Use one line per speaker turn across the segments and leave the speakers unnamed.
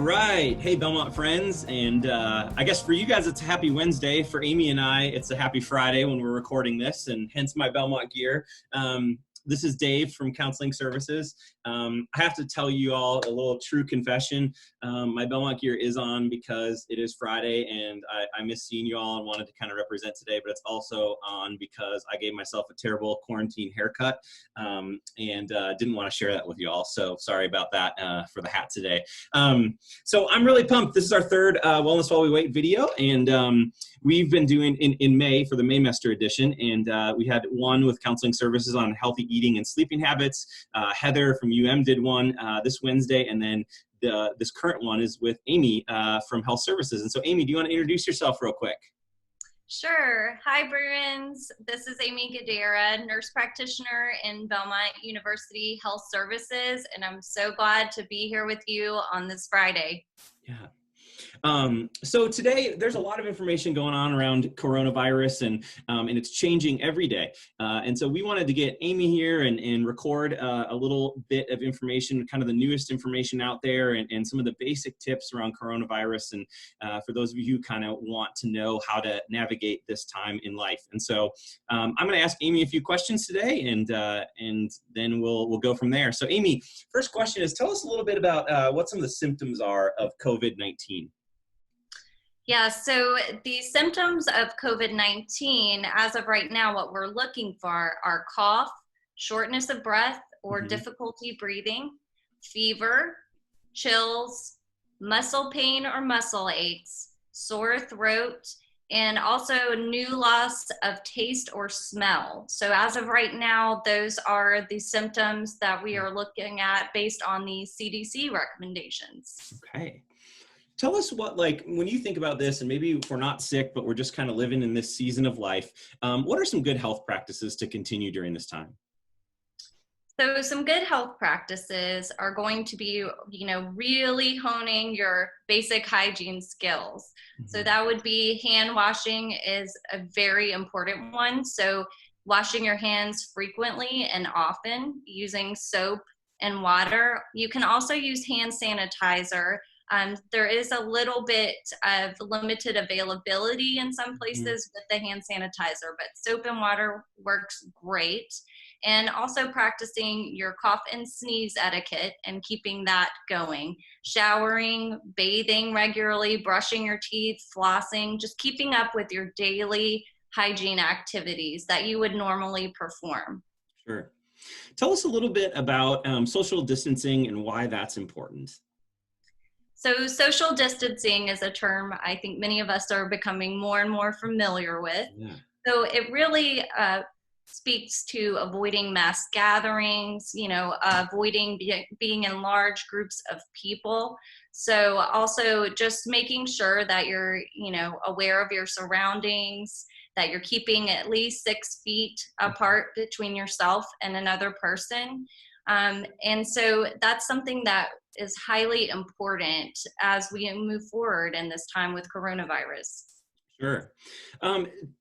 right. Hey, Belmont friends. And I guess for you guys, it's a happy Wednesday. For Amy and I, it's a happy Friday when we're recording this, and hence my Belmont gear. This is Dave from Counseling Services. I have to tell you all a little true confession. My Belmont gear is on because it is Friday and I miss seeing you all and wanted to kind of represent today, but it's also on because I gave myself a terrible quarantine haircut and didn't want to share that with you all. So sorry about that for the hat today. So I'm really pumped. This is our third Wellness While We Wait video, and we've been doing in May for the Maymester edition, and we had one with Counseling Services on healthy eating and sleeping habits. Heather from UM did one this Wednesday, and then this current one is with Amy from Health Services. And so Amy, do you want to introduce yourself real quick?
Sure. Hi, Bruins. This is Amy Guidera, nurse practitioner in Belmont University Health Services, and I'm so glad to be here with you on this Friday.
Yeah. So today there's a lot of information going on around coronavirus, and it's changing every day. And so we wanted to get Amy here and record a little bit of information, kind of the newest information out there, and some of the basic tips around coronavirus. And for those of you who kind of want to know how to navigate this time in life. And so I'm going to ask Amy a few questions today, and then we'll go from there. So Amy, first question is, tell us a little bit about what some of the symptoms are of COVID-19.
Yeah, so the symptoms of COVID-19, as of right now, what we're looking for are cough, shortness of breath or difficulty breathing, fever, chills, muscle pain or muscle aches, sore throat, and also new loss of taste or smell. So as of right now, those are the symptoms that we are looking at based on the CDC recommendations.
Okay. Tell us what, like, when you think about this, and maybe if we're not sick, but we're just kind of living in this season of life, what are some good health practices to continue during this time?
So some good health practices are going to be, really honing your basic hygiene skills. So that would be hand washing is a very important one. So washing your hands frequently and often using soap and water. You can also use hand sanitizer. There is a little bit of limited availability in some places with the hand sanitizer, but soap and water works great. And also practicing your cough and sneeze etiquette and keeping that going. Showering, bathing regularly, brushing your teeth, flossing, just keeping up with your daily hygiene activities that you would normally perform.
Sure. Tell us a little bit about social distancing and why that's important.
So social distancing is a term I think many of us are becoming more and more familiar with. Yeah. So it really speaks to avoiding mass gatherings, avoiding being in large groups of people. So also just making sure that you're, aware of your surroundings, that you're keeping at least 6 feet apart between yourself and another person. And so that's something that is highly important as we move forward in this time with coronavirus.
Sure.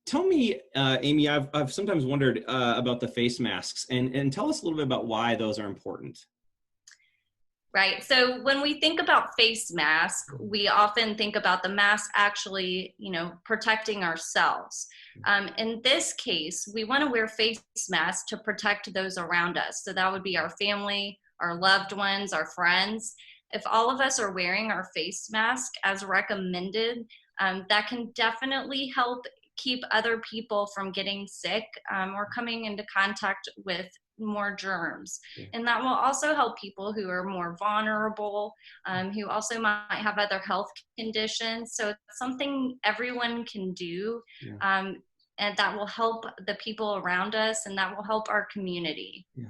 Tell me, Amy, I've sometimes wondered about the face masks, and tell us a little bit about why those are important.
Right. So when we think about face masks, we often think about the mask actually, protecting ourselves. In this case, we want to wear face masks to protect those around us. So that would be our family, our loved ones, our friends. If all of us are wearing our face mask as recommended, that can definitely help keep other people from getting sick or coming into contact with more germs. And that will also help people who are more vulnerable, who also might have other health conditions. So it's something everyone can do, and that will help the people around us, and that will help our community.
Yeah.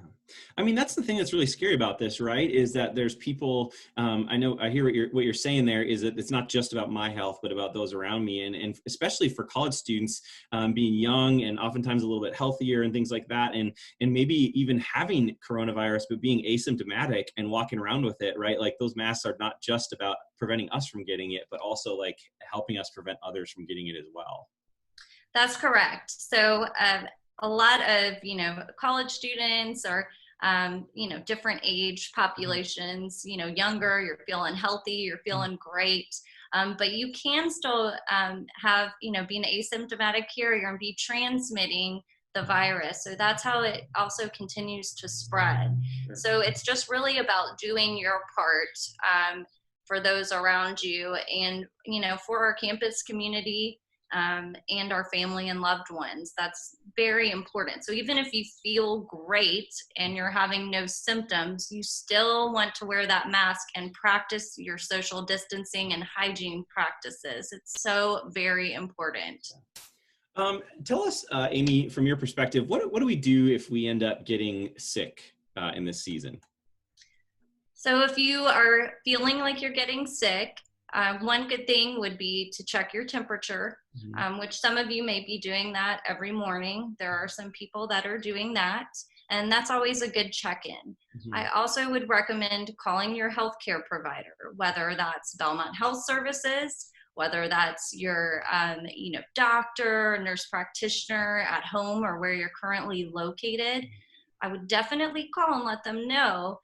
I mean, that's the thing that's really scary about this, right? Is that there's people, I hear what you're saying there, is that it's not just about my health, but about those around me. And especially for college students, being young and oftentimes a little bit healthier and things like that. And maybe even having coronavirus, but being asymptomatic and walking around with it, right? Like those masks are not just about preventing us from getting it, but also like helping us prevent others from getting it as well.
That's correct. So a lot of, college students or different age populations, younger, you're feeling healthy, you're feeling great. But you can still have, be an asymptomatic carrier and be transmitting the virus. So that's how it also continues to spread. Sure. So it's just really about doing your part for those around you and, for our campus community and our family and loved ones. That's very important. So even if you feel great and you're having no symptoms, you still want to wear that mask and practice your social distancing and hygiene practices. It's so very important.
Tell us, Amy, from your perspective, what do we do if we end up getting sick in this season?
So if you are feeling like you're getting sick, one good thing would be to check your temperature, which some of you may be doing that every morning. There are some people that are doing that, and that's always a good check-in. I also would recommend calling your healthcare provider, whether that's Belmont Health Services, whether that's your doctor, nurse practitioner at home or where you're currently located. I would definitely call and let them know.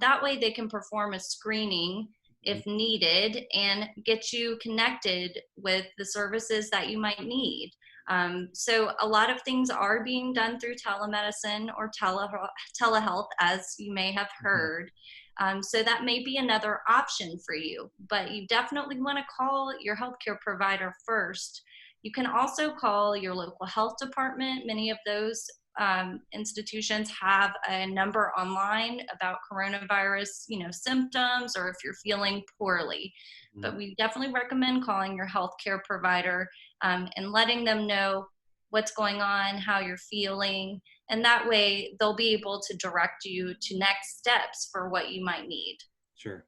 That way they can perform a screening if needed and get you connected with the services that you might need. So a lot of things are being done through telemedicine or telehealth, as you may have heard. So that may be another option for you, but you definitely want to call your healthcare provider first. You can also call your local health department. Many of those institutions have a number online about coronavirus, symptoms, or if you're feeling poorly. But we definitely recommend calling your healthcare provider and letting them know what's going on, how you're feeling, and that way they'll be able to direct you to next steps for what you might need.
Sure.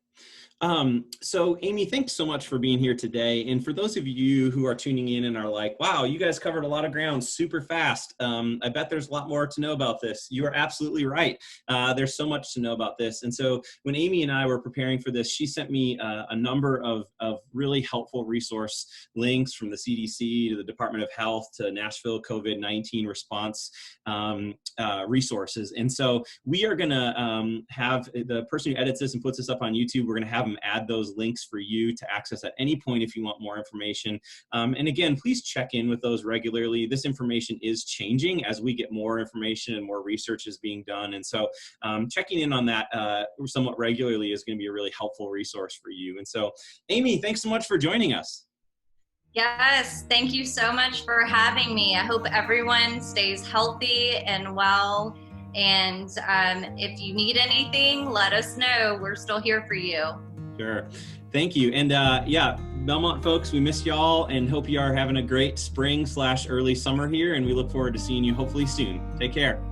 So Amy, thanks so much for being here today. And for those of you who are tuning in and are like, wow, you guys covered a lot of ground super fast. I bet there's a lot more to know about this. You are absolutely right. There's so much to know about this. And so when Amy and I were preparing for this, she sent me a number of really helpful resource links from the CDC to the Department of Health to Nashville COVID-19 response resources. And so we are going to have the person who edits this and puts this up on YouTube, we're going to have them add those links for you to access at any point if you want more information. And again, please check in with those regularly. This information is changing as we get more information and more research is being done. And so checking in on that somewhat regularly is going to be a really helpful resource for you. And so, Amy, thanks so much for joining us.
Yes, thank you so much for having me. I hope everyone stays healthy and well. And if you need anything, let us know. We're still here for you.
Sure. Thank you. And yeah, Belmont folks, we miss y'all and hope you are having a great spring/early summer here. And we look forward to seeing you hopefully soon. Take care.